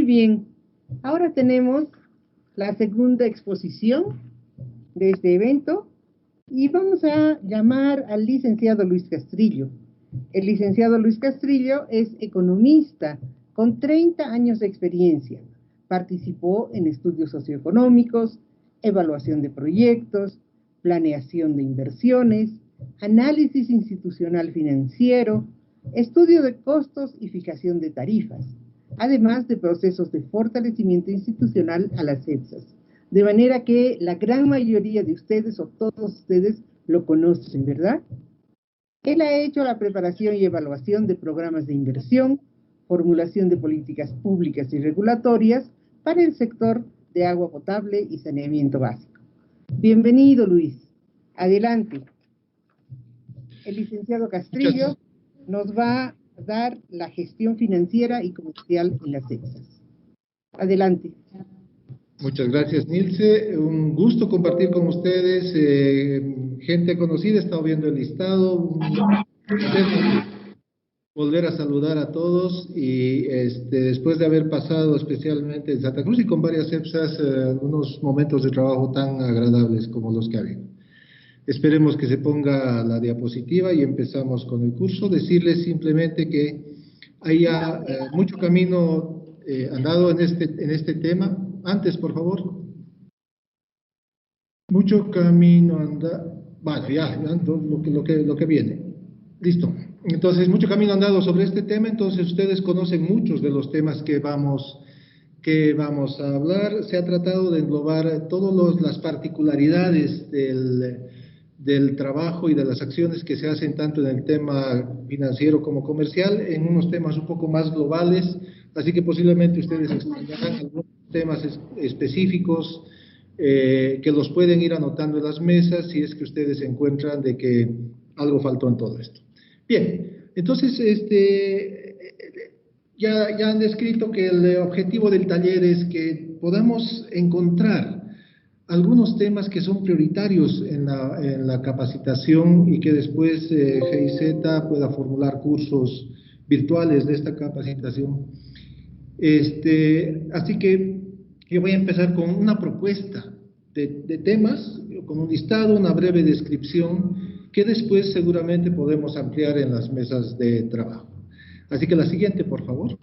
bien, ahora tenemos la segunda exposición de este evento y vamos a llamar al licenciado Luis Castrillo. El licenciado Luis Castrillo es economista con 30 años de experiencia. Participó en estudios socioeconómicos, evaluación de proyectos, planeación de inversiones, análisis institucional financiero, estudio de costos y fijación de tarifas, además de procesos de fortalecimiento institucional a las EPSAs. De manera que la gran mayoría de ustedes o todos ustedes lo conocen, ¿verdad? Él ha hecho la preparación y evaluación de programas de inversión, formulación de políticas públicas y regulatorias para el sector de agua potable y saneamiento básico. Bienvenido, Luis. Adelante. El licenciado Castrillo nos va a dar la gestión financiera y comercial en las EPSAs. Adelante. Muchas gracias, Nilce. Un gusto compartir con ustedes. Gente conocida, he estado viendo el listado. Volver a saludar a todos y después de haber pasado especialmente en Santa Cruz y con varias EPSAs unos momentos de trabajo tan agradables como los que ha habido. Esperemos que se ponga la diapositiva y empezamos con el curso. Decirles simplemente que hay ya mucho camino andado en este tema. Antes, por favor. Mucho camino andado. Vale, ya lo que viene. Listo. Entonces, mucho camino andado sobre este tema. Entonces, ustedes conocen muchos de los temas que vamos a hablar. Se ha tratado de englobar todas las particularidades del trabajo y de las acciones que se hacen tanto en el tema financiero como comercial, en unos temas un poco más globales, así que posiblemente ustedes extrañarán algunos temas específicos que los pueden ir anotando en las mesas si es que ustedes encuentran de que algo faltó en todo esto. Bien, entonces ya han descrito que el objetivo del taller es que podamos encontrar algunos temas que son prioritarios en la capacitación y que después GIZ pueda formular cursos virtuales de esta capacitación. Así que yo voy a empezar con una propuesta de temas, con un listado, una breve descripción, que después seguramente podemos ampliar en las mesas de trabajo. Así que la siguiente, por favor.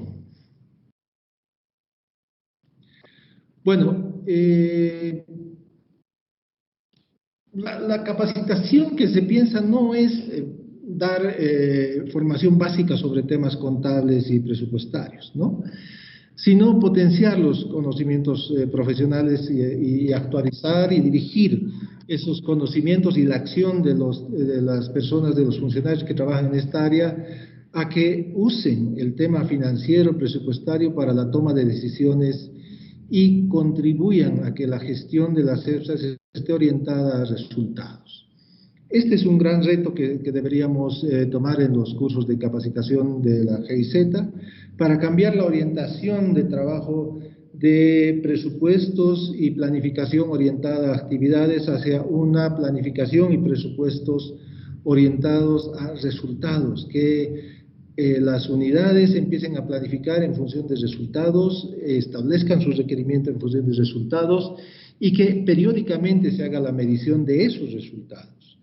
Bueno, la capacitación que se piensa no es dar formación básica sobre temas contables y presupuestarios, ¿no? Sino potenciar los conocimientos profesionales y actualizar y dirigir esos conocimientos y la acción de las personas, de los funcionarios que trabajan en esta área, a que usen el tema financiero, presupuestario para la toma de decisiones y contribuyan a que la gestión de las EPSAs esté orientada a resultados. Este es un gran reto que deberíamos tomar en los cursos de capacitación de la GIZ para cambiar la orientación de trabajo de presupuestos y planificación orientada a actividades hacia una planificación y presupuestos orientados a resultados, que las unidades empiecen a planificar en función de resultados, establezcan sus requerimientos en función de resultados y que periódicamente se haga la medición de esos resultados.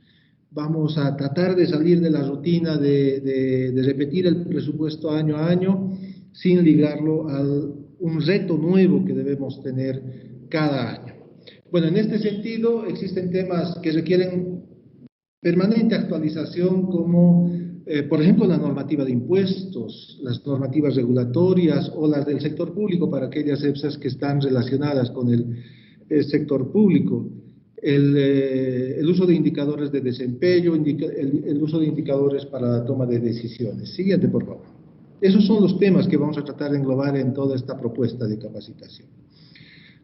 Vamos a tratar de salir de la rutina de repetir el presupuesto año a año sin ligarlo a un reto nuevo que debemos tener cada año. Bueno, en este sentido existen temas que requieren permanente actualización como, por ejemplo, la normativa de impuestos, las normativas regulatorias o las del sector público para aquellas EPSAs que están relacionadas con el sector público. El uso de indicadores de desempeño, el uso de indicadores para la toma de decisiones. Siguiente, por favor. Esos son los temas que vamos a tratar de englobar en toda esta propuesta de capacitación.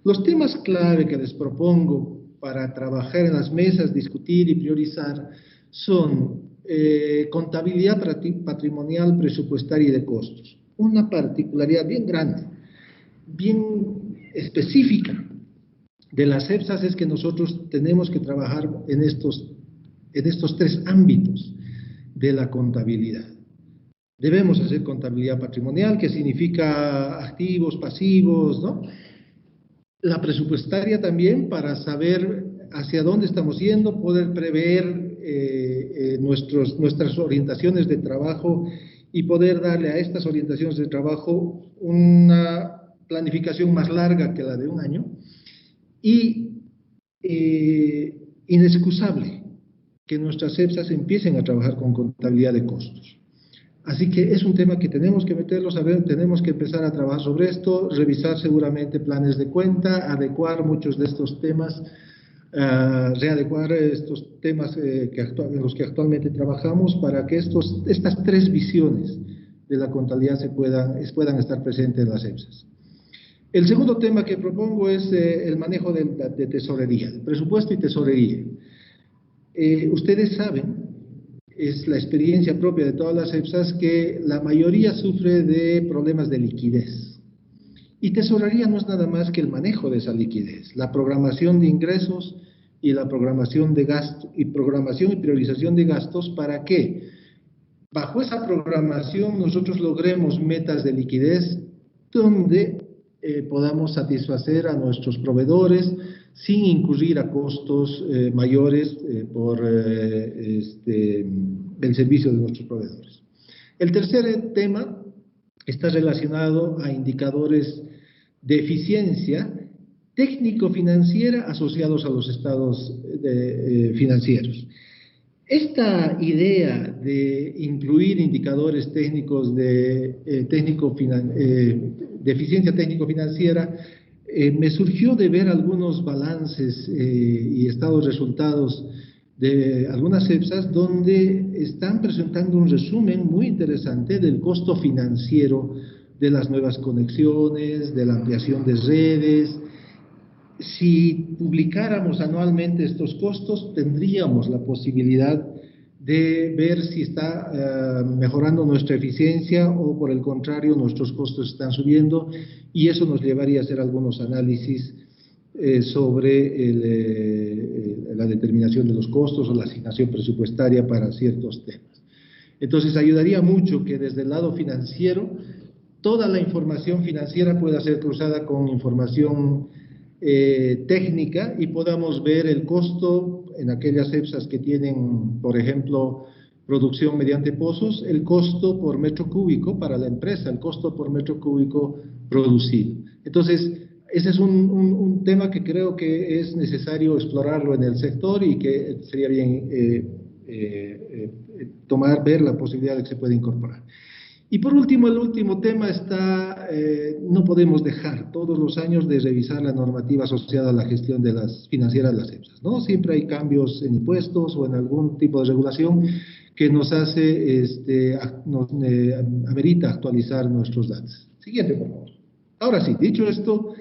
Los temas clave que les propongo para trabajar en las mesas, discutir y priorizar son contabilidad patrimonial, presupuestaria y de costos. Una particularidad bien grande, bien específica de las EPSAs es que nosotros tenemos que trabajar en estos tres ámbitos de la contabilidad. Debemos hacer contabilidad patrimonial, que significa activos, pasivos, ¿no? La presupuestaria también, para saber hacia dónde estamos yendo, poder prever nuestras orientaciones de trabajo y poder darle a estas orientaciones de trabajo una planificación más larga que la de un año. Y inexcusable que nuestras EPSAs empiecen a trabajar con contabilidad de costos. Así que es un tema que tenemos que meterlo, saber, tenemos que empezar a trabajar sobre esto, revisar seguramente planes de cuenta, adecuar muchos de estos temas, readecuar estos temas en los que actualmente trabajamos para que estas tres visiones de la contabilidad puedan estar presentes en las EPSAs. El segundo tema que propongo es el manejo de tesorería, de presupuesto y tesorería. Ustedes saben, es la experiencia propia de todas las EPSAs, que la mayoría sufre de problemas de liquidez. Y tesorería no es nada más que el manejo de esa liquidez, la programación de ingresos y la programación de gastos, y programación y priorización de gastos, para que bajo esa programación nosotros logremos metas de liquidez donde podamos satisfacer a nuestros proveedores sin incurrir a costos mayores por el servicio de nuestros proveedores. El tercer tema está relacionado a indicadores de eficiencia técnico-financiera asociados a los estados financieros. Esta idea de incluir indicadores técnicos de eficiencia técnico-financiera me surgió de ver algunos balances y estados resultados de algunas EPSAs donde están presentando un resumen muy interesante del costo financiero de las nuevas conexiones, de la ampliación de redes. Si publicáramos anualmente estos costos, tendríamos la posibilidad de ver si está mejorando nuestra eficiencia o, por el contrario, nuestros costos están subiendo, y eso nos llevaría a hacer algunos análisis sobre la determinación de los costos o la asignación presupuestaria para ciertos temas. Entonces, ayudaría mucho que desde el lado financiero toda la información financiera pueda ser cruzada con información técnica y podamos ver el costo en aquellas EPSAs que tienen, por ejemplo, producción mediante pozos, el costo por metro cúbico para la empresa, el costo por metro cúbico producido. Entonces, ese es un tema que creo que es necesario explorarlo en el sector y que sería bien ver la posibilidad de que se pueda incorporar. Y por último, el último tema está, no podemos dejar todos los años de revisar la normativa asociada a la gestión de las financieras de las EPSAs, ¿no? Siempre hay cambios en impuestos o en algún tipo de regulación que nos amerita actualizar nuestros datos. Siguiente, por favor. Ahora sí, dicho esto,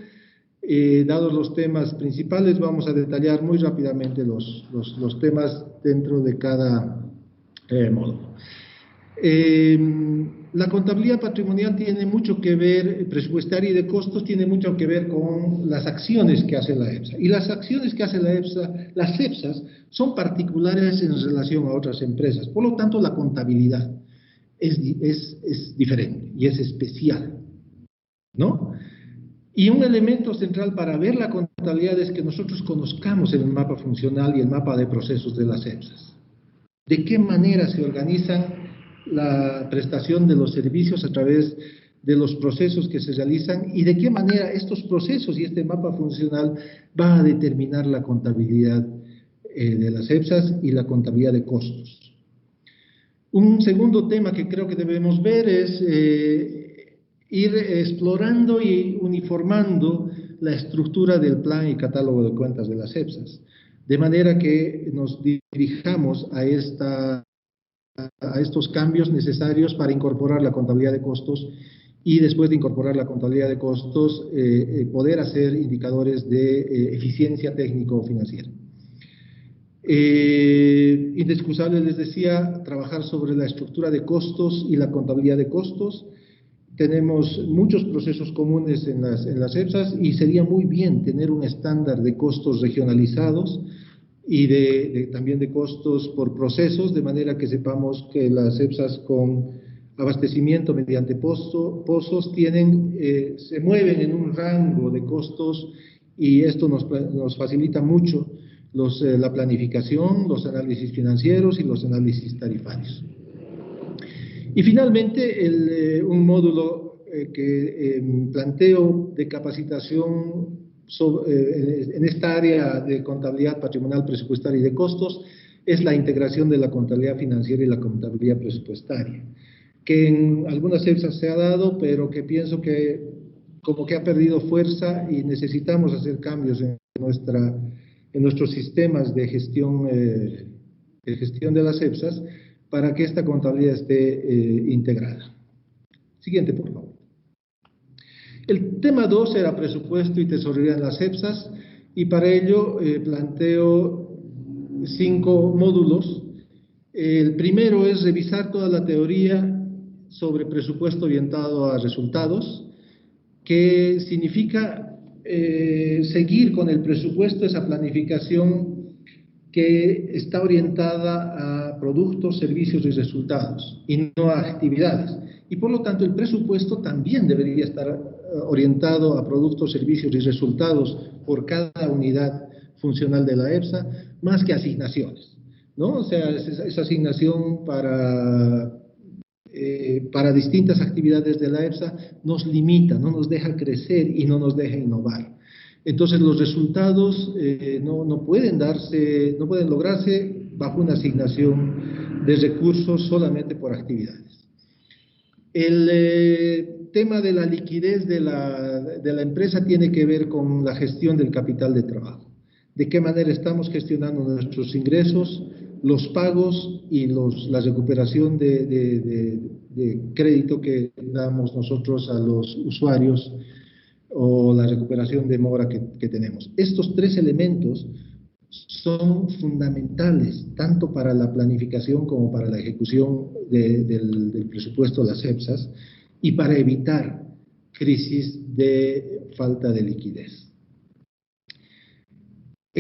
dados los temas principales, vamos a detallar muy rápidamente los temas dentro de cada módulo. La contabilidad patrimonial tiene mucho que ver, presupuestaria y de costos, tiene mucho que ver con las acciones que hace la EPSA. Y las acciones que hace la EPSA, las EPSAs, son particulares en relación a otras empresas. Por lo tanto, la contabilidad es diferente y es especial, ¿no? Y un elemento central para ver la contabilidad es que nosotros conozcamos el mapa funcional y el mapa de procesos de las EPSAs. ¿De qué manera se organizan la prestación de los servicios a través de los procesos que se realizan y de qué manera estos procesos y este mapa funcional va a determinar la contabilidad de las EPSAs y la contabilidad de costos? Un segundo tema que creo que debemos ver es ir explorando y uniformando la estructura del plan y catálogo de cuentas de las EPSAs, de manera que nos dirijamos a estos cambios necesarios para incorporar la contabilidad de costos y después de incorporar la contabilidad de costos poder hacer indicadores de eficiencia técnico-financiera. Inexcusable, les decía, trabajar sobre la estructura de costos y la contabilidad de costos. Tenemos muchos procesos comunes en las EPSAs y sería muy bien tener un estándar de costos regionalizados y también de costos por procesos, de manera que sepamos que las EPSAs con abastecimiento mediante pozos se mueven en un rango de costos y esto nos facilita mucho la planificación, los análisis financieros y los análisis tarifarios. Y finalmente, un módulo que planteo de capacitación en esta área de contabilidad patrimonial, presupuestaria y de costos es la integración de la contabilidad financiera y la contabilidad presupuestaria, que en algunas EPSAs se ha dado, pero que pienso que como que ha perdido fuerza y necesitamos hacer cambios en nuestros sistemas de gestión de las EPSAs para que esta contabilidad esté integrada. Siguiente, por favor. El tema 2 era presupuesto y tesorería en las EPSAs, y para ello planteo 5 módulos. El primero es revisar toda la teoría sobre presupuesto orientado a resultados, que significa seguir con el presupuesto esa planificación que está orientada a productos, servicios y resultados, y no a actividades. Y por lo tanto el presupuesto también debería estar orientado a productos, servicios y resultados por cada unidad funcional de la EPSA, más que asignaciones, ¿no? O sea, esa asignación para distintas actividades de la EPSA nos limita, no nos deja crecer y no nos deja innovar. Entonces los resultados no pueden lograrse bajo una asignación de recursos solamente por actividades. El tema de la liquidez de la empresa tiene que ver con la gestión del capital de trabajo. De qué manera estamos gestionando nuestros ingresos, los pagos y la recuperación de crédito que damos nosotros a los usuarios, o la recuperación de mora que tenemos. Estos 3 elementos son fundamentales tanto para la planificación como para la ejecución del presupuesto de las EPSAs y para evitar crisis de falta de liquidez.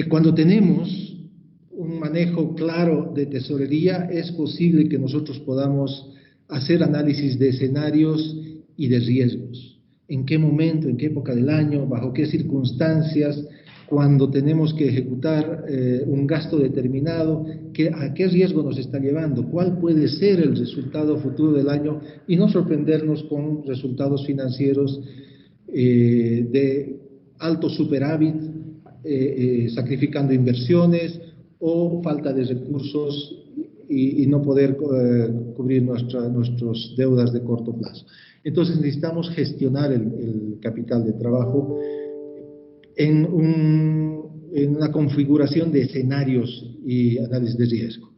Cuando tenemos un manejo claro de tesorería, es posible que nosotros podamos hacer análisis de escenarios y de riesgos. En qué momento, en qué época del año, bajo qué circunstancias, cuando tenemos que ejecutar un gasto determinado, a qué riesgo nos está llevando, cuál puede ser el resultado futuro del año y no sorprendernos con resultados financieros de alto superávit, sacrificando inversiones o falta de recursos y no poder cubrir nuestras deudas de corto plazo. Entonces necesitamos gestionar el capital de trabajo en una configuración de escenarios y análisis de riesgo.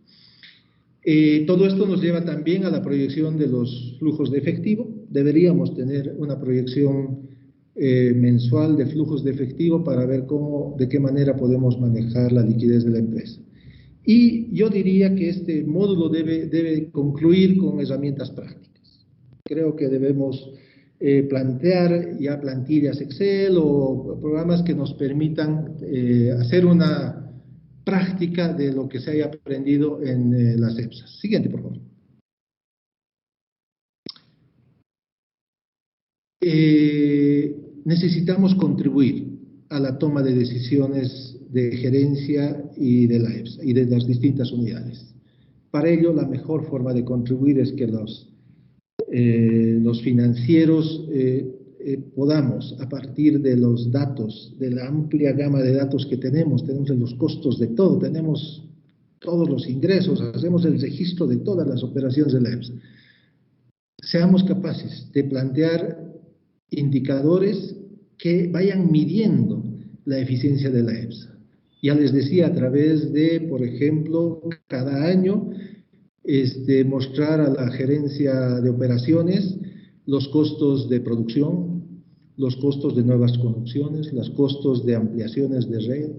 Todo esto nos lleva también a la proyección de los flujos de efectivo. Deberíamos tener una proyección mensual de flujos de efectivo para ver de qué manera podemos manejar la liquidez de la empresa. Y yo diría que este módulo debe concluir con herramientas prácticas. Creo que debemos plantear ya plantillas Excel o programas que nos permitan hacer una práctica de lo que se haya aprendido en las EPSAs. Siguiente, por favor. Necesitamos contribuir a la toma de decisiones de gerencia y de la EPSA y de las distintas unidades. Para ello, la mejor forma de contribuir es que los financieros podamos, a partir de los datos, de la amplia gama de datos que tenemos los costos de todo, tenemos todos los ingresos, hacemos el registro de todas las operaciones de la EPSA. Seamos capaces de plantear indicadores que vayan midiendo la eficiencia de la EPSA. Ya les decía, a través de, por ejemplo, cada año mostrar a la gerencia de operaciones los costos de producción, los costos de nuevas conexiones, los costos de ampliaciones de red,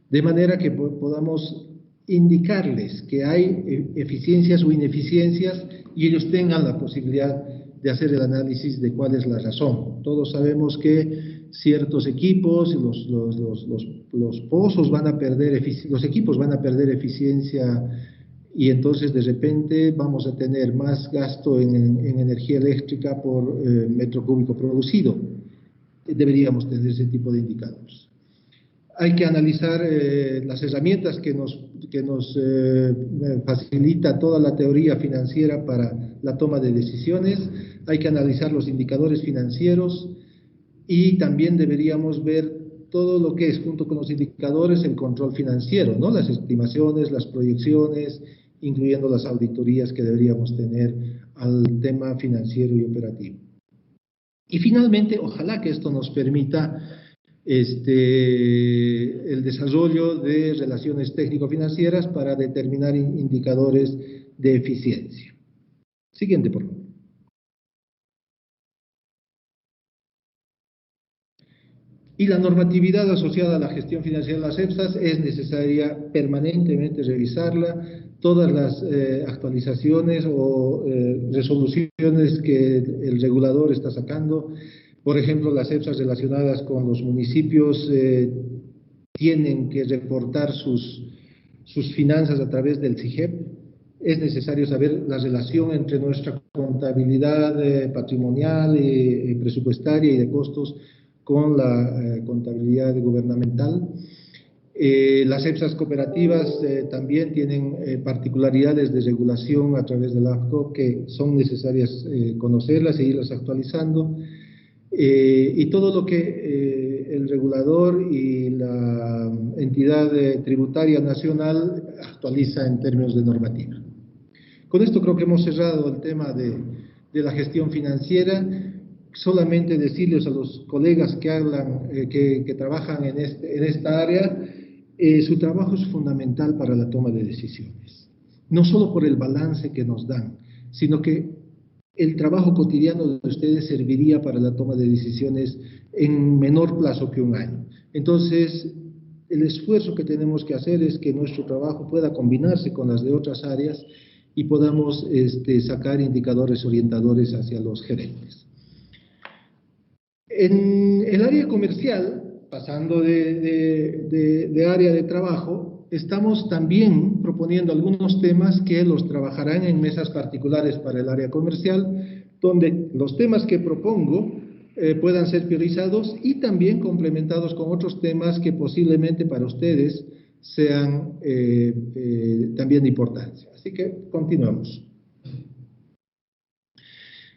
de manera que podamos indicarles que hay eficiencias o ineficiencias y ellos tengan la posibilidad de hacer el análisis de cuál es la razón. Todos sabemos que ciertos equipos, los pozos van a perder, los equipos van a perder eficiencia y entonces de repente vamos a tener más gasto en energía eléctrica por metro cúbico producido. Deberíamos tener ese tipo de indicadores. Hay que analizar las herramientas que nos facilita toda la teoría financiera para la toma de decisiones. Hay que analizar los indicadores financieros y también deberíamos ver todo lo que es, junto con los indicadores, el control financiero, ¿no? Las estimaciones, las proyecciones, incluyendo las auditorías que deberíamos tener al tema financiero y operativo. Y finalmente, ojalá que esto nos permita el desarrollo de relaciones técnico-financieras para determinar indicadores de eficiencia. Siguiente, por favor. Y la normatividad asociada a la gestión financiera de las EPSAs es necesaria permanentemente revisarla. Todas las actualizaciones o resoluciones que el regulador está sacando, por ejemplo, las EPSAs relacionadas con los municipios tienen que reportar sus finanzas a través del SIGEP. Es necesario saber la relación entre nuestra contabilidad patrimonial, presupuestaria y de costos con la contabilidad gubernamental. Las EPSAs cooperativas también tienen particularidades de regulación a través del AFCO que son necesarias conocerlas e irlas actualizando. Y todo lo que el regulador y la entidad tributaria nacional actualiza en términos de normativa. Con esto creo que hemos cerrado el tema de la gestión financiera. Solamente decirles a los colegas que hablan, que trabajan en esta área, su trabajo es fundamental para la toma de decisiones. No solo por el balance que nos dan, sino que el trabajo cotidiano de ustedes serviría para la toma de decisiones en menor plazo que un año. Entonces, el esfuerzo que tenemos que hacer es que nuestro trabajo pueda combinarse con las de otras áreas y podamos sacar indicadores orientadores hacia los gerentes. En el área comercial, pasando de área de trabajo, estamos también proponiendo algunos temas que los trabajarán en mesas particulares para el área comercial, donde los temas que propongo puedan ser priorizados y también complementados con otros temas que posiblemente para ustedes sean también de importancia. Así que continuamos.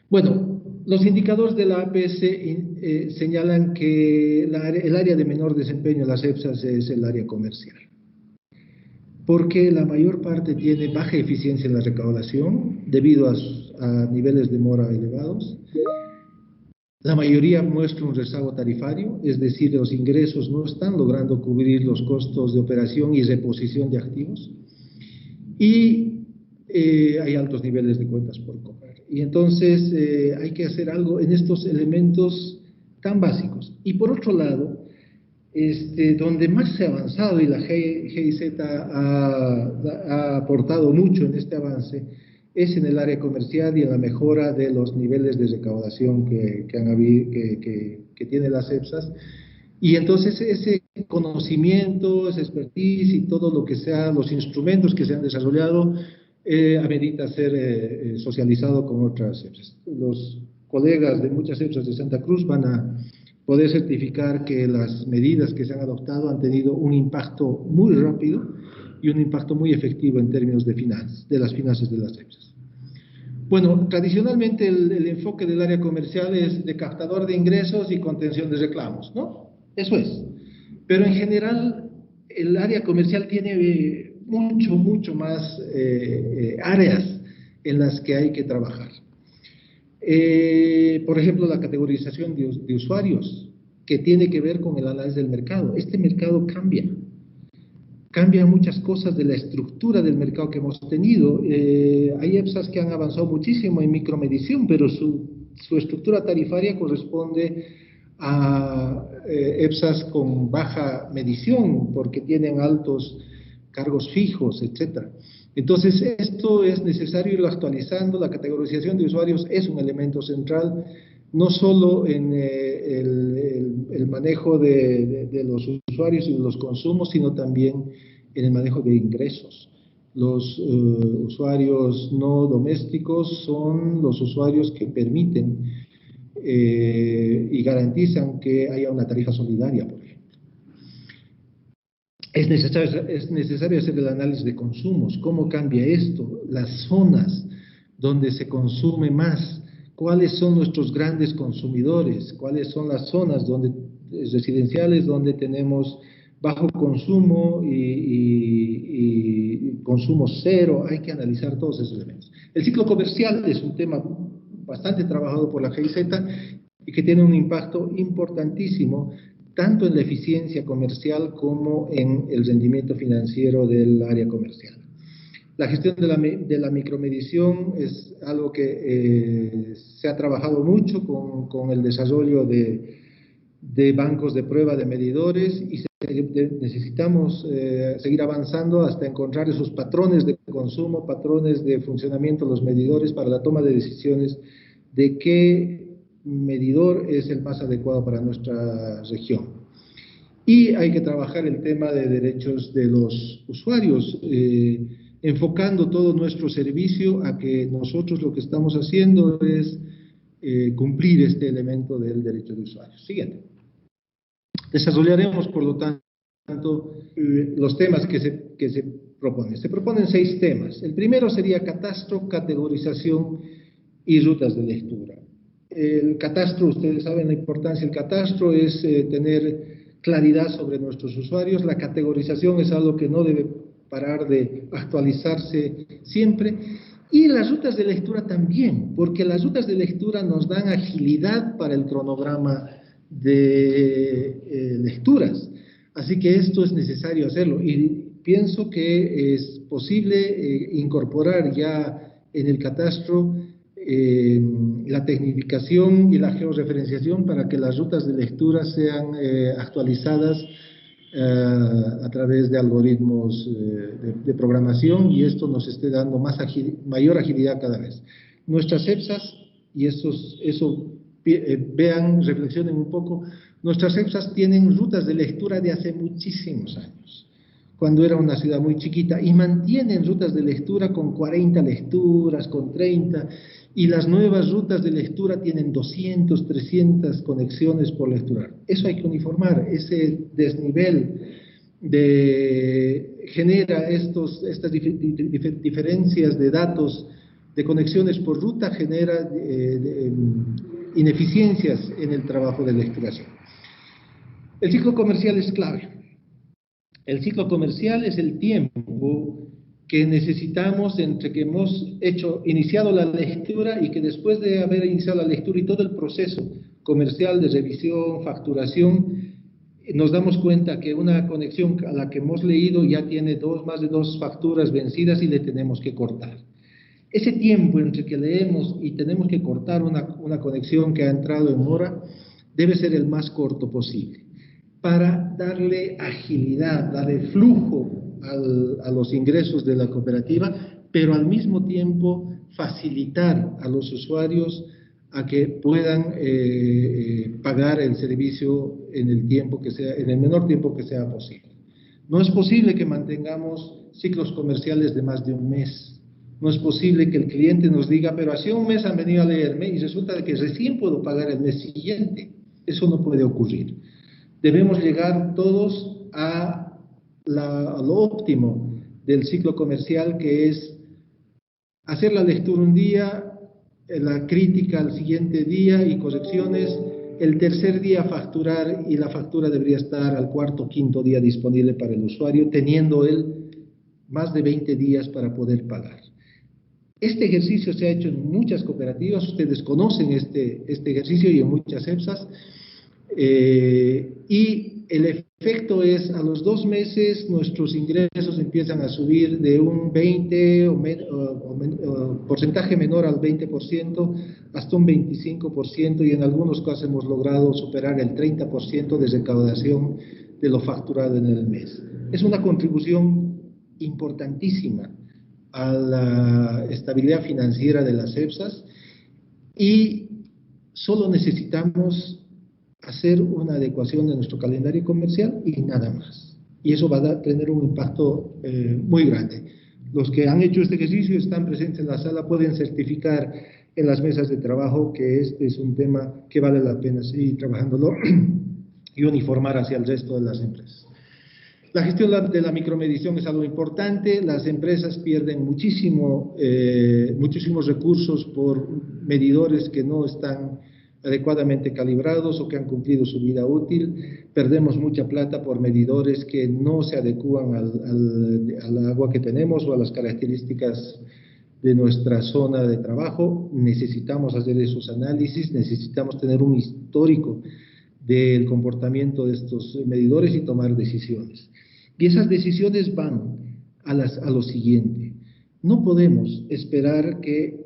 Bueno, los indicadores de la APS señalan que el área de menor desempeño de las EPSAs es el área comercial, porque la mayor parte tiene baja eficiencia en la recaudación debido a niveles de mora elevados. La mayoría muestra un rezago tarifario, es decir, los ingresos no están logrando cubrir los costos de operación y reposición de activos. Y hay altos niveles de cuentas por cobrar. Y entonces hay que hacer algo en estos elementos tan básicos. Y por otro lado, donde más se ha avanzado y la GIZ ha aportado mucho en este avance, es en el área comercial y en la mejora de los niveles de recaudación que tienen las EPSAs. Y entonces ese conocimiento, esa expertise y todo lo que sea, los instrumentos que se han desarrollado, amerita ser socializado con otras EPSAs. Los colegas de muchas EPSAs de Santa Cruz van a poder certificar que las medidas que se han adoptado han tenido un impacto muy rápido y un impacto muy efectivo en términos de las finanzas de las EPSAs. Bueno, tradicionalmente el enfoque del área comercial es de captador de ingresos y contención de reclamos, ¿no? Eso es. Pero en general el área comercial tiene mucho más áreas en las que hay que trabajar. Por ejemplo, la categorización de usuarios, que tiene que ver con el análisis del mercado. Este mercado cambia muchas cosas de la estructura del mercado que hemos tenido. Hay EPSAs que han avanzado muchísimo en micromedición, pero su estructura tarifaria corresponde a EPSAs con baja medición, porque tienen altos cargos fijos, etc. Entonces, esto es necesario irlo actualizando. La categorización de usuarios es un elemento central, no solo en el manejo de los usuarios y de los consumos, sino también en el manejo de ingresos. Los usuarios no domésticos son los usuarios que permiten y garantizan que haya una tarifa solidaria, por ejemplo. Es necesario hacer el análisis de consumos, cómo cambia esto, las zonas donde se consume más, cuáles son nuestros grandes consumidores, cuáles son las zonas residenciales donde tenemos bajo consumo y consumo cero. Hay que analizar todos esos elementos. El ciclo comercial es un tema bastante trabajado por la GIZ y que tiene un impacto importantísimo tanto en la eficiencia comercial como en el rendimiento financiero del área comercial. La gestión de la micromedición es algo que se ha trabajado mucho con el desarrollo de bancos de prueba de medidores y necesitamos seguir avanzando hasta encontrar esos patrones de consumo, patrones de funcionamiento de los medidores para la toma de decisiones de qué medidor es el más adecuado para nuestra región. Y hay que trabajar el tema de derechos de los usuarios, enfocando todo nuestro servicio a que nosotros lo que estamos haciendo es cumplir este elemento del derecho de usuarios. Siguiente. Desarrollaremos, por lo tanto, los temas que se proponen. Se proponen 6 temas. El primero sería catastro, categorización y rutas de lectura. El catastro, ustedes saben la importancia del catastro, es tener claridad sobre nuestros usuarios. La categorización es algo que no debe parar de actualizarse siempre. Y las rutas de lectura también, porque las rutas de lectura nos dan agilidad para el cronograma de lecturas. Así que esto es necesario hacerlo. Y pienso que es posible incorporar ya en el catastro la tecnificación y la georreferenciación para que las rutas de lectura sean actualizadas a través de algoritmos de programación, y esto nos esté dando mayor agilidad cada vez. Nuestras EPSAs, y vean, reflexionen un poco, nuestras EPSAs tienen rutas de lectura de hace muchísimos años, cuando era una ciudad muy chiquita, y mantienen rutas de lectura con 40 lecturas, con 30, y las nuevas rutas de lectura tienen 200, 300 conexiones por lecturar. Eso hay que uniformar. Ese desnivel genera estas diferencias de datos, de conexiones por ruta, genera ineficiencias en el trabajo de lecturación. El ciclo comercial es clave. El ciclo comercial es el tiempo que necesitamos entre que hemos iniciado la lectura y que después de haber iniciado la lectura y todo el proceso comercial de revisión, facturación, nos damos cuenta que una conexión a la que hemos leído ya tiene más de 2 facturas vencidas y le tenemos que cortar. Ese tiempo entre que leemos y tenemos que cortar una conexión que ha entrado en mora debe ser el más corto posible, para darle agilidad, darle flujo a los ingresos de la cooperativa, pero al mismo tiempo facilitar a los usuarios a que puedan pagar el servicio en el menor tiempo que sea posible. No es posible que mantengamos ciclos comerciales de más de un mes. No es posible que el cliente nos diga, pero hace un mes han venido a leerme y resulta que recién puedo pagar el mes siguiente. Eso no puede ocurrir. Debemos llegar todos a lo óptimo del ciclo comercial, que es hacer la lectura un día, la crítica al siguiente día y correcciones, el tercer día facturar, y la factura debería estar al 4º o 5º día disponible para el usuario, teniendo él más de 20 días para poder pagar. Este ejercicio se ha hecho en muchas cooperativas, ustedes conocen este ejercicio, y en muchas EPSAs, y el efecto es, a los 2 meses nuestros ingresos empiezan a subir de un 20 porcentaje menor al 20% hasta un 25%, y en algunos casos hemos logrado superar el 30% de recaudación de lo facturado en el mes. Es una contribución importantísima a la estabilidad financiera de las EPSAs, y solo necesitamos hacer una adecuación de nuestro calendario comercial y nada más. Y eso va a tener un impacto muy grande. Los que han hecho este ejercicio están presentes en la sala, pueden certificar en las mesas de trabajo que este es un tema que vale la pena seguir trabajándolo y uniformar hacia el resto de las empresas. La gestión de la micromedición es algo importante. Las empresas pierden muchísimos recursos por medidores que no están adecuadamente calibrados o que han cumplido su vida útil. Perdemos mucha plata por medidores que no se adecúan al agua que tenemos o a las características de nuestra zona de trabajo. Necesitamos hacer esos análisis, necesitamos tener un histórico del comportamiento de estos medidores y tomar decisiones. Y esas decisiones van a lo siguiente. No podemos esperar que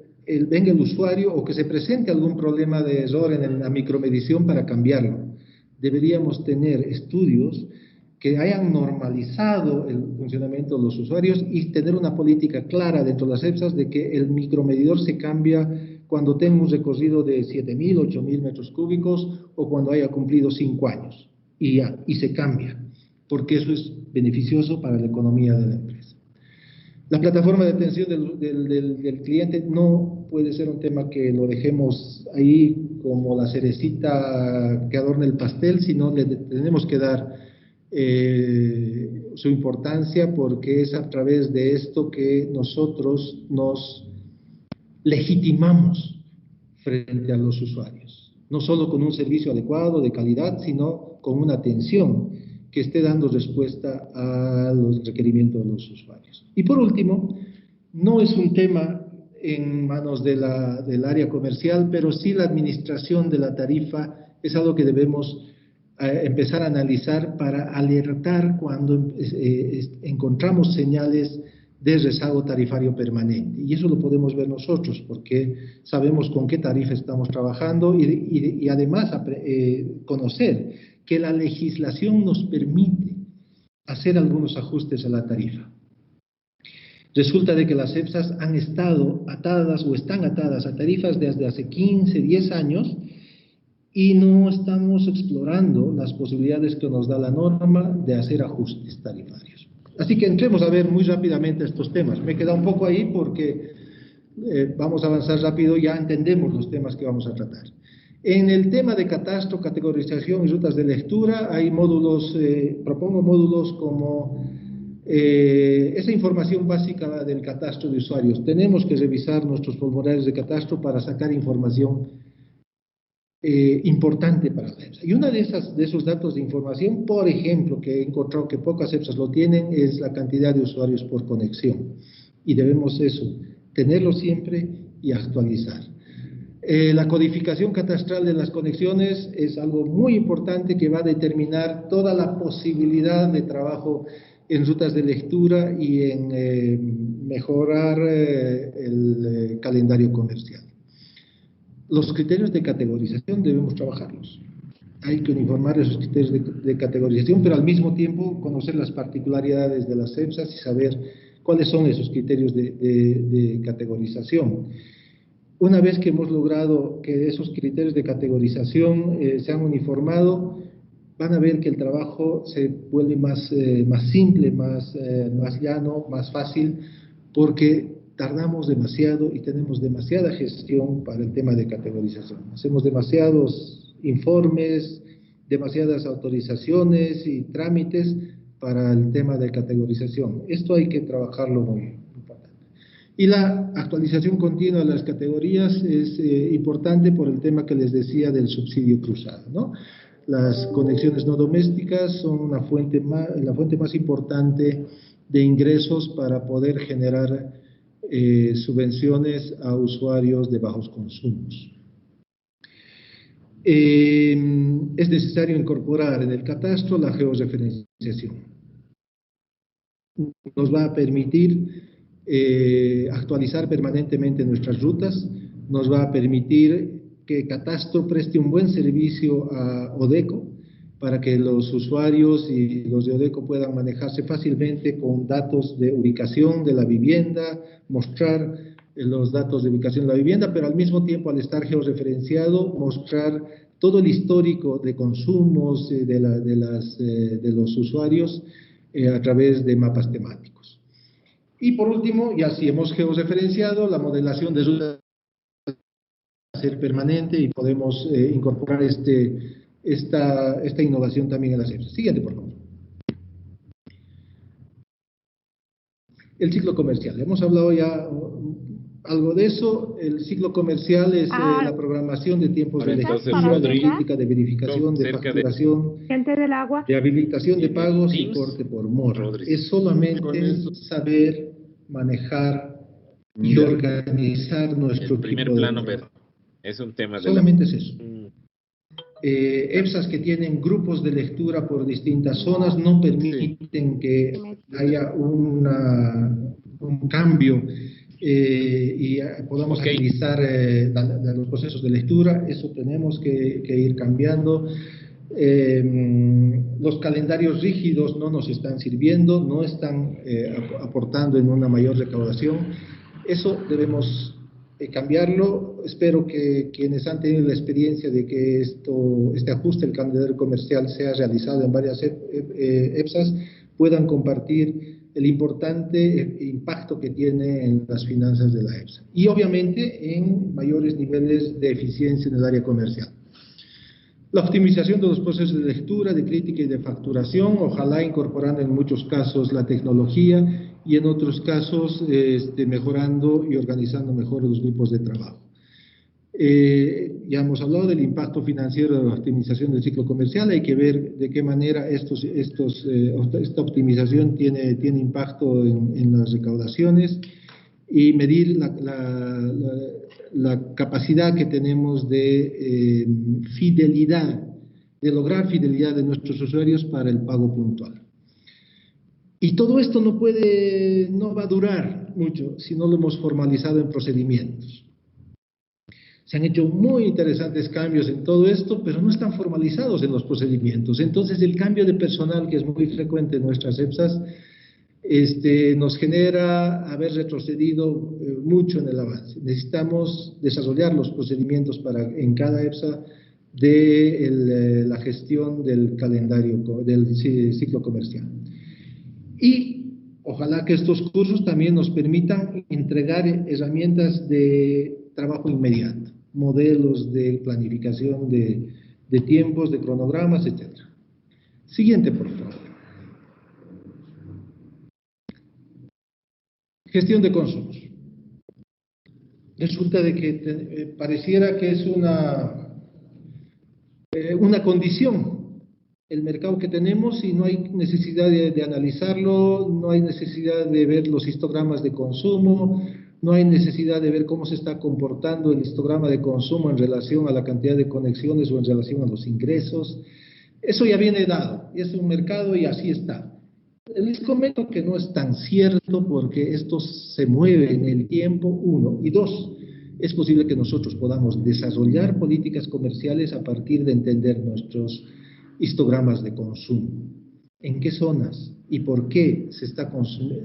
venga el usuario o que se presente algún problema de error en la micromedición para cambiarlo. Deberíamos tener estudios que hayan normalizado el funcionamiento de los usuarios y tener una política clara dentro de las EPSAs de que el micromedidor se cambia cuando tenga un recorrido de 7.000, 8.000 metros cúbicos o cuando haya cumplido 5 años y se cambia, porque eso es beneficioso para la economía de la empresa. La plataforma de atención del cliente no puede ser un tema que lo dejemos ahí como la cerecita que adorna el pastel, sino le tenemos que dar su importancia, porque es a través de esto que nosotros nos legitimamos frente a los usuarios, no solo con un servicio adecuado, de calidad, sino con una atención que esté dando respuesta a los requerimientos de los usuarios. Y por último, no es un tema en manos del área comercial, pero sí la administración de la tarifa es algo que debemos empezar a analizar para alertar cuando encontramos señales de rezago tarifario permanente. Y eso lo podemos ver nosotros, porque sabemos con qué tarifa estamos trabajando y además conocer que la legislación nos permite hacer algunos ajustes a la tarifa. Resulta de que las EPSAs han estado atadas o están atadas a tarifas desde hace 15, 10 años y no estamos explorando las posibilidades que nos da la norma de hacer ajustes tarifarios. Así que entremos a ver muy rápidamente estos temas. Me he quedado un poco ahí porque vamos a avanzar rápido, ya entendemos los temas que vamos a tratar. En el tema de catastro, categorización y rutas de lectura, hay módulos, propongo módulos como esa información básica del catastro de usuarios. Tenemos que revisar nuestros formularios de catastro para sacar información importante para la EPSA. Y uno de esos datos de información, por ejemplo, que he encontrado que pocas EPSAs lo tienen, es la cantidad de usuarios por conexión. Y debemos tenerlo siempre y actualizar. La codificación catastral de las conexiones es algo muy importante que va a determinar toda la posibilidad de trabajo en rutas de lectura y en mejorar el calendario comercial. Los criterios de categorización debemos trabajarlos. Hay que uniformar esos criterios de categorización, pero al mismo tiempo conocer las particularidades de las EPSAs y saber cuáles son esos criterios de categorización. Una vez que hemos logrado que esos criterios de categorización se han uniformado, van a ver que el trabajo se vuelve más simple, más llano, más fácil, porque tardamos demasiado y tenemos demasiada gestión para el tema de categorización. Hacemos demasiados informes, demasiadas autorizaciones y trámites para el tema de categorización. Esto hay que trabajarlo muy bien. Y la actualización continua de las categorías es importante por el tema que les decía del subsidio cruzado, ¿no? Las conexiones no domésticas son la fuente más importante de ingresos para poder generar subvenciones a usuarios de bajos consumos. Es necesario incorporar en el catastro la georreferenciación. Nos va a permitir actualizar permanentemente nuestras rutas, nos va a permitir que Catastro preste un buen servicio a Odeco para que los usuarios y los de Odeco puedan manejarse fácilmente con datos de ubicación de la vivienda, mostrar los datos de ubicación de la vivienda, pero al mismo tiempo, al estar georreferenciado, mostrar todo el histórico de consumos de los usuarios a través de mapas temáticos. Y por último, ya si hemos georreferenciado, la modelación de rutas a ser permanente y podemos incorporar esta innovación también en las EPSAs. Siguiente, por favor. El ciclo comercial. Hemos hablado ya algo de eso. El ciclo comercial es la programación de tiempos de lectura, de crítica, de verificación, de facturación, de habilitación de pagos y corte por mora. Es solamente saber manejar y organizar nuestro primer equipo de plano, trabajo. Es un tema de solamente es eso. EPSAs que tienen grupos de lectura por distintas zonas no permiten que haya un cambio y podamos agilizar los procesos de lectura. Eso tenemos que ir cambiando. Los calendarios rígidos no nos están sirviendo, no están aportando en una mayor recaudación. Eso debemos cambiarlo. Espero que quienes han tenido la experiencia de que este ajuste del calendario comercial sea realizado en varias EPSAs puedan compartir el importante impacto que tiene en las finanzas de la EPSA y obviamente en mayores niveles de eficiencia en el área comercial. La optimización de los procesos de lectura, de crítica y de facturación, ojalá incorporando en muchos casos la tecnología y en otros casos mejorando y organizando mejor los grupos de trabajo. Ya hemos hablado del impacto financiero de la optimización del ciclo comercial. Hay que ver de qué manera esta optimización tiene impacto en las recaudaciones y medir la capacidad que tenemos de fidelidad, de lograr fidelidad de nuestros usuarios para el pago puntual. Y todo esto no va a durar mucho si no lo hemos formalizado en procedimientos. Se han hecho muy interesantes cambios en todo esto, pero no están formalizados en los procedimientos. Entonces, el cambio de personal, que es muy frecuente en nuestras EPSAs, nos genera haber retrocedido mucho en el avance. Necesitamos desarrollar los procedimientos en cada EPSA de la gestión del calendario, del ciclo comercial. Y ojalá que estos cursos también nos permitan entregar herramientas de trabajo inmediato, modelos de planificación de tiempos, de cronogramas, etc. Siguiente, por favor. Gestión de consumos. Resulta de que pareciera que es una condición el mercado que tenemos y no hay necesidad de analizarlo, no hay necesidad de ver los histogramas de consumo, no hay necesidad de ver cómo se está comportando el histograma de consumo en relación a la cantidad de conexiones o en relación a los ingresos. Eso ya viene dado, es un mercado y así está. Les comento que no es tan cierto porque esto se mueve en el tiempo, uno. Y dos, es posible que nosotros podamos desarrollar políticas comerciales a partir de entender nuestros histogramas de consumo. ¿En qué zonas y por qué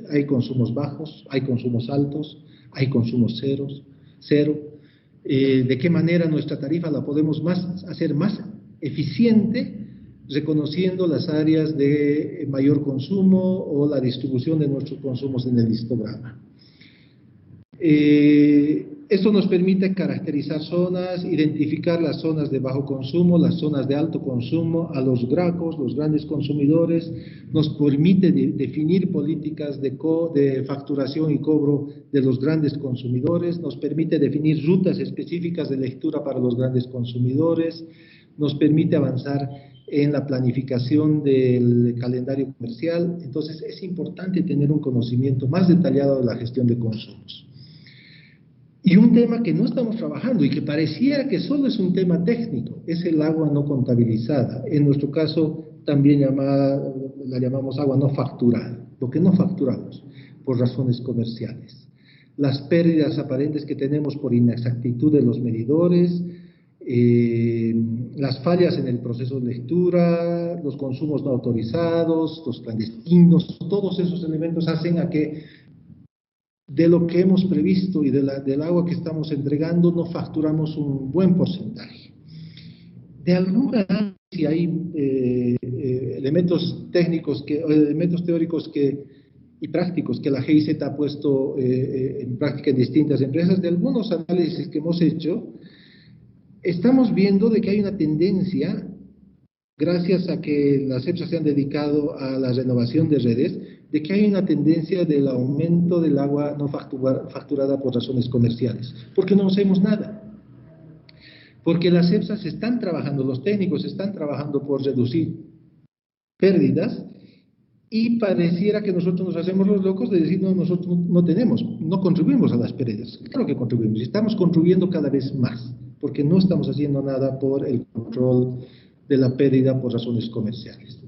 hay consumos bajos, hay consumos altos, hay consumos cero? ¿De qué manera nuestra tarifa la podemos hacer más eficiente, reconociendo las áreas de mayor consumo o la distribución de nuestros consumos en el histograma? Esto nos permite caracterizar zonas, identificar las zonas de bajo consumo, las zonas de alto consumo, a los GRACOS, los grandes consumidores, nos permite definir políticas de facturación y cobro de los grandes consumidores, nos permite definir rutas específicas de lectura para los grandes consumidores, nos permite avanzar en la planificación del calendario comercial. Entonces es importante tener un conocimiento más detallado de la gestión de consumos. Y un tema que no estamos trabajando y que pareciera que solo es un tema técnico, es el agua no contabilizada. En nuestro caso también la llamamos agua no facturada, lo que no facturamos por razones comerciales. Las pérdidas aparentes que tenemos por inexactitud de los medidores, las fallas en el proceso de lectura, los consumos no autorizados, los clandestinos, todos esos elementos hacen a que de lo que hemos previsto y del agua que estamos entregando no facturamos un buen porcentaje. De alguna manera, si hay elementos teóricos que y prácticos que la GIZ ha puesto en práctica en distintas empresas, de algunos análisis que hemos hecho, estamos viendo de que hay una tendencia, gracias a que las EPSAs se han dedicado a la renovación de redes, de que hay una tendencia del aumento del agua no facturada por razones comerciales, porque no hacemos nada. Porque las EPSAs están trabajando, los técnicos están trabajando por reducir pérdidas, y pareciera que nosotros nos hacemos los locos de decir, no, nosotros no tenemos, no contribuimos a las pérdidas. Claro que contribuimos, y estamos contribuyendo cada vez más, porque no estamos haciendo nada por el control de la pérdida por razones comerciales.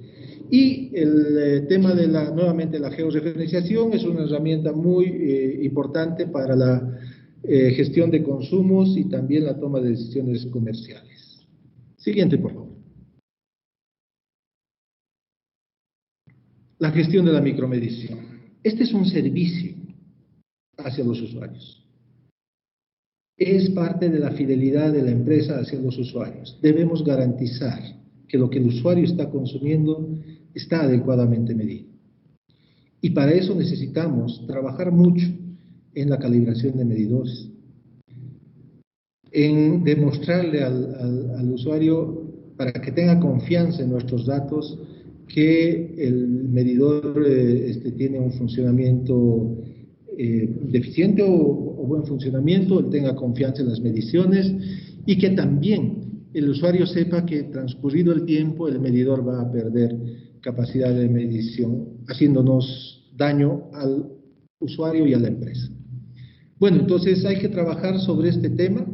Y el tema de nuevamente la georreferenciación es una herramienta muy importante para la gestión de consumos y también la toma de decisiones comerciales. Siguiente, por favor. La gestión de la micromedición. Este es un servicio hacia los usuarios. Es parte de la fidelidad de la empresa hacia los usuarios. Debemos garantizar que lo que el usuario está consumiendo está adecuadamente medido. Y para eso necesitamos trabajar mucho en la calibración de medidores, en demostrarle al usuario, para que tenga confianza en nuestros datos, que el medidor tiene un funcionamiento deficiente o buen funcionamiento, él tenga confianza en las mediciones y que también el usuario sepa que transcurrido el tiempo el medidor va a perder capacidad de medición, haciéndonos daño al usuario y a la empresa. Bueno, entonces hay que trabajar sobre este tema,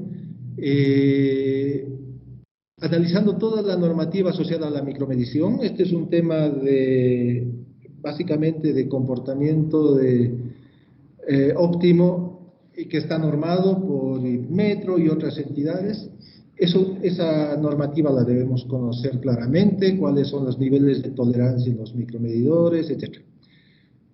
analizando toda la normativa asociada a la micromedición. Este es un tema básicamente de comportamiento óptimo y que está normado por Metro y otras entidades. Esa normativa la debemos conocer claramente, cuáles son los niveles de tolerancia en los micromedidores, etc.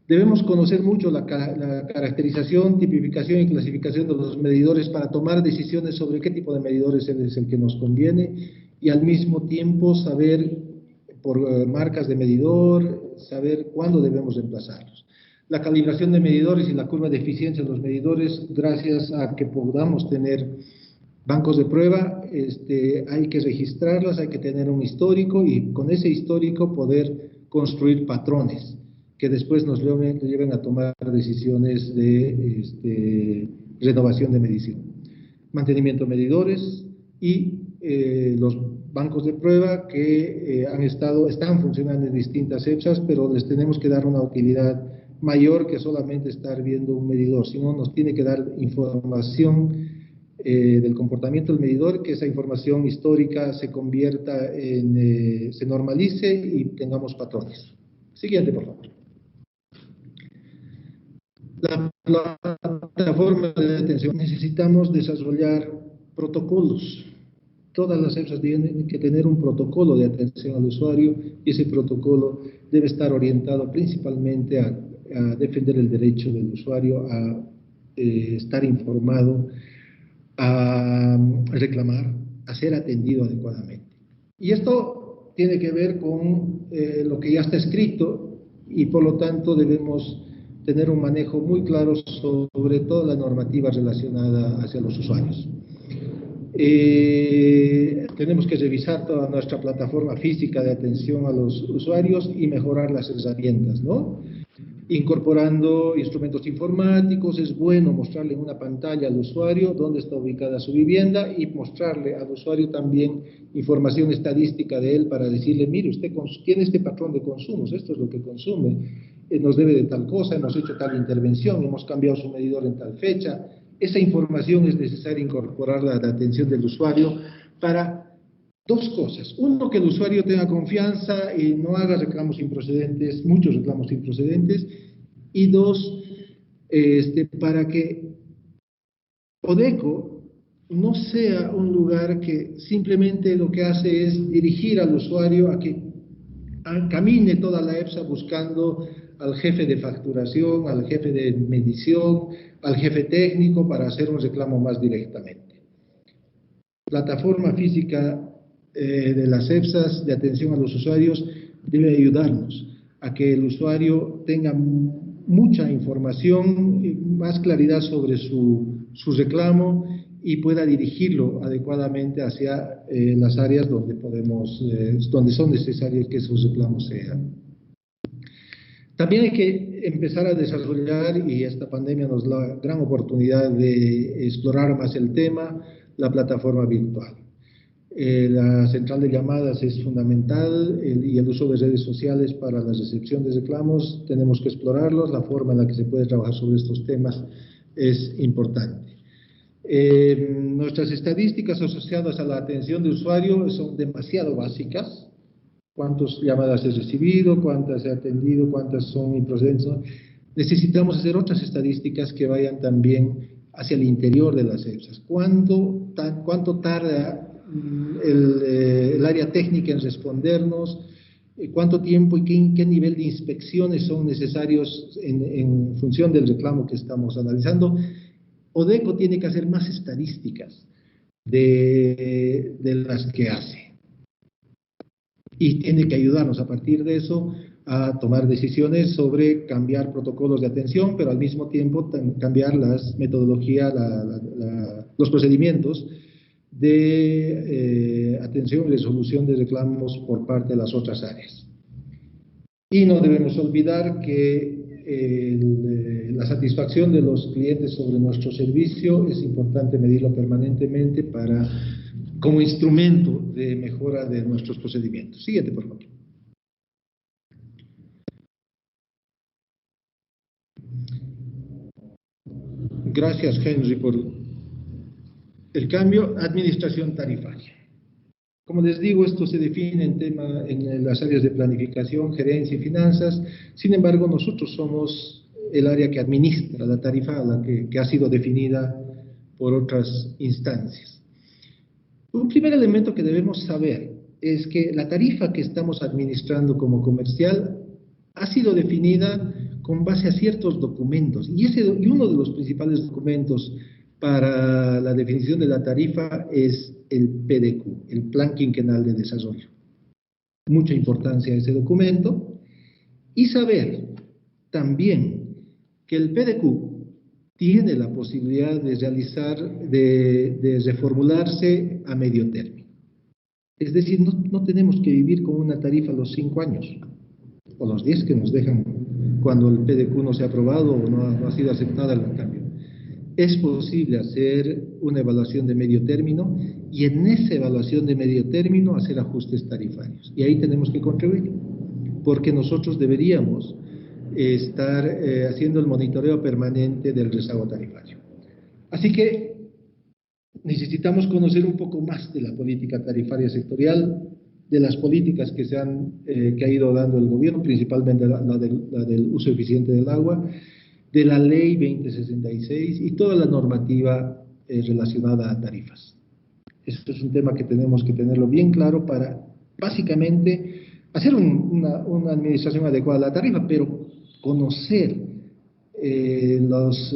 Debemos conocer mucho la caracterización, tipificación y clasificación de los medidores para tomar decisiones sobre qué tipo de medidores es el que nos conviene, y al mismo tiempo saber por marcas de medidor, saber cuándo debemos reemplazarlos. La calibración de medidores y la curva de eficiencia de los medidores, gracias a que podamos tener bancos de prueba, hay que registrarlas, hay que tener un histórico y con ese histórico poder construir patrones que después nos lleven a tomar decisiones de renovación de medición. Mantenimiento de medidores y los bancos de prueba que están funcionando en distintas EPSAs, pero les tenemos que dar una utilidad mayor que solamente estar viendo un medidor, sino nos tiene que dar información del comportamiento del medidor, que esa información histórica se convierta se normalice y tengamos patrones. Siguiente, por favor. La plataforma de detención. Necesitamos desarrollar protocolos. Todas las EPSAs tienen que tener un protocolo de atención al usuario y ese protocolo debe estar orientado principalmente a defender el derecho del usuario a estar informado, a reclamar, a ser atendido adecuadamente. Y esto tiene que ver con lo que ya está escrito y por lo tanto debemos tener un manejo muy claro sobre toda la normativa relacionada hacia los usuarios. Tenemos que revisar toda nuestra plataforma física de atención a los usuarios y mejorar las herramientas, ¿no? Incorporando instrumentos informáticos, es bueno mostrarle en una pantalla al usuario dónde está ubicada su vivienda y mostrarle al usuario también información estadística de él para decirle, mire, usted tiene este patrón de consumos, esto es lo que consume, nos debe de tal cosa, hemos hecho tal intervención, hemos cambiado su medidor en tal fecha. Esa información es necesario incorporarla a la atención del usuario para dos cosas. Uno, que el usuario tenga confianza y no haga reclamos improcedentes, muchos reclamos improcedentes. Y dos, para que Odeco no sea un lugar que simplemente lo que hace es dirigir al usuario a que camine toda la EPSA buscando al jefe de facturación, al jefe de medición, al jefe técnico para hacer un reclamo más directamente. Plataforma física de las EPSAs de atención a los usuarios debe ayudarnos a que el usuario tenga mucha información, más claridad sobre su reclamo y pueda dirigirlo adecuadamente hacia las áreas donde donde son necesarios que esos reclamos sean. También hay que empezar a desarrollar, y esta pandemia nos da la gran oportunidad de explorar más el tema, la plataforma virtual. La central de llamadas es fundamental y el uso de redes sociales para la recepción de reclamos tenemos que explorarlos. La forma en la que se puede trabajar sobre estos temas es importante. Nuestras estadísticas asociadas a la atención de usuario son demasiado básicas. Cuántas llamadas he recibido, cuántas he atendido, cuántas son improcedentes. Necesitamos hacer otras estadísticas que vayan también hacia el interior de las EPSAs. ¿Cuánto tarda el área técnica en respondernos? ¿Cuánto tiempo y qué nivel de inspecciones son necesarios en función del reclamo que estamos analizando? ODECO tiene que hacer más estadísticas de las que hace. Y tiene que ayudarnos a partir de eso a tomar decisiones sobre cambiar protocolos de atención, pero al mismo tiempo cambiar las metodologías, los procedimientos de atención y resolución de reclamos por parte de las otras áreas. Y no debemos olvidar que la satisfacción de los clientes sobre nuestro servicio es importante medirlo permanentemente como instrumento de mejora de nuestros procedimientos. Siguiente, por favor. Gracias, Henry, por el cambio. Administración tarifaria. Como les digo, esto se define en las áreas de planificación, gerencia y finanzas. Sin embargo, nosotros somos el área que administra la tarifa, que ha sido definida por otras instancias. Un primer elemento que debemos saber es que la tarifa que estamos administrando como comercial ha sido definida con base a ciertos documentos. Y uno de los principales documentos para la definición de la tarifa es el PDQ, el Plan Quinquenal de Desarrollo. Mucha importancia ese documento. Y saber también que el PDQ tiene la posibilidad de reformularse a medio término. Es decir, no tenemos que vivir con una tarifa a los 5 años, o los 10 que nos dejan cuando el PDQ no se ha aprobado o no ha sido aceptada el cambio. Es posible hacer una evaluación de medio término y en esa evaluación de medio término hacer ajustes tarifarios. Y ahí tenemos que contribuir, porque nosotros deberíamos estar haciendo el monitoreo permanente del rezago tarifario. Así que necesitamos conocer un poco más de la política tarifaria sectorial, de las políticas que ha ido dando el gobierno, principalmente la del uso eficiente del agua, de la ley 2066 y toda la normativa relacionada a tarifas. Esto es un tema que tenemos que tenerlo bien claro para, básicamente, hacer una administración adecuada a la tarifa, pero conocer los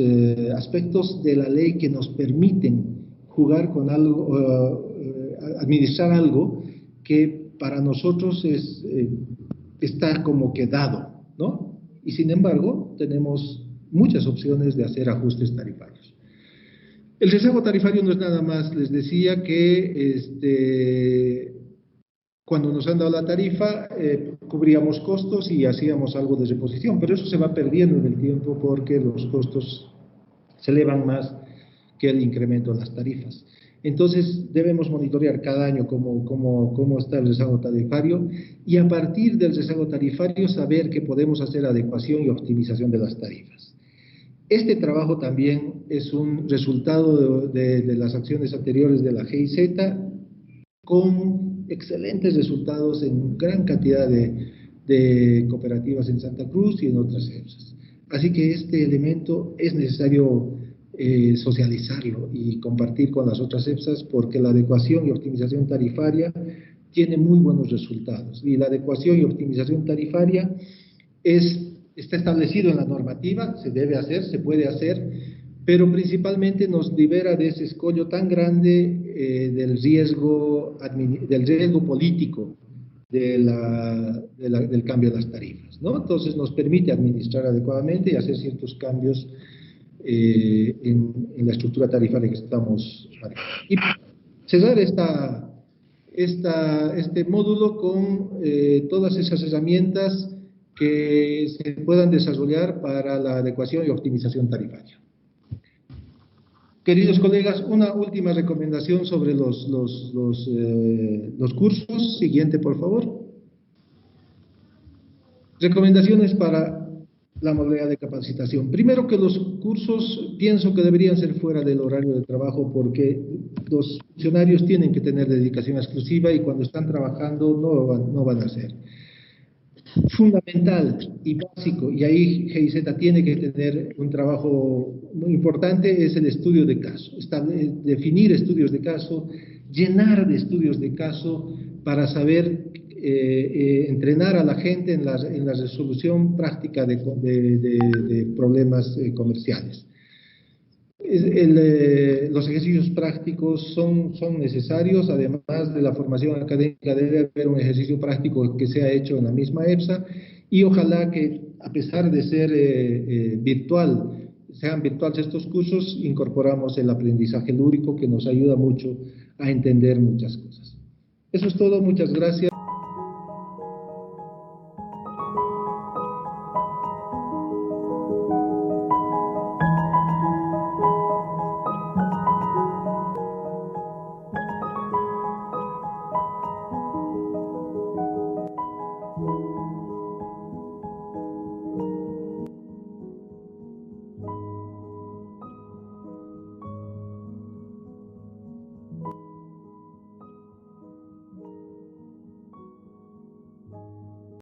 aspectos de la ley que nos permiten jugar con algo, administrar algo que para nosotros está como que dado, ¿no? Y sin embargo, tenemos muchas opciones de hacer ajustes tarifarios. El rezago tarifario no es nada más, les decía que cuando nos han dado la tarifa, cubríamos costos y hacíamos algo de reposición, pero eso se va perdiendo en el tiempo porque los costos se elevan más que el incremento de las tarifas. Entonces, debemos monitorear cada año cómo está el rezago tarifario y a partir del rezago tarifario saber que podemos hacer adecuación y optimización de las tarifas. Este trabajo también es un resultado de las acciones anteriores de la GIZ con excelentes resultados en gran cantidad de cooperativas en Santa Cruz y en otras EPSAs. Así que este elemento es necesario socializarlo y compartir con las otras EPSAs porque la adecuación y optimización tarifaria tiene muy buenos resultados. Y la adecuación y optimización tarifaria está establecido en la normativa, se debe hacer, se puede hacer, pero principalmente nos libera de ese escollo tan grande del riesgo político del cambio de las tarifas, ¿no? Entonces nos permite administrar adecuadamente y hacer ciertos cambios en la estructura tarifaria que estamos manejando. Y cerrar este módulo con todas esas herramientas que se puedan desarrollar para la adecuación y optimización tarifaria. Queridos colegas, una última recomendación sobre los cursos. Siguiente, por favor. Recomendaciones para la modalidad de capacitación. Primero, que los cursos pienso que deberían ser fuera del horario de trabajo, porque los funcionarios tienen que tener dedicación exclusiva y cuando están trabajando no van a hacer. Fundamental y básico, y ahí GIZ tiene que tener un trabajo muy importante, es el estudio de caso. Definir estudios de caso, llenar de estudios de caso para saber entrenar a la gente en la resolución práctica de problemas comerciales. Los ejercicios prácticos son necesarios, además de la formación académica debe haber un ejercicio práctico que sea hecho en la misma EPSA, y ojalá que, a pesar de ser sean virtuales estos cursos, incorporamos el aprendizaje lúdico que nos ayuda mucho a entender muchas cosas. Eso es todo, muchas gracias.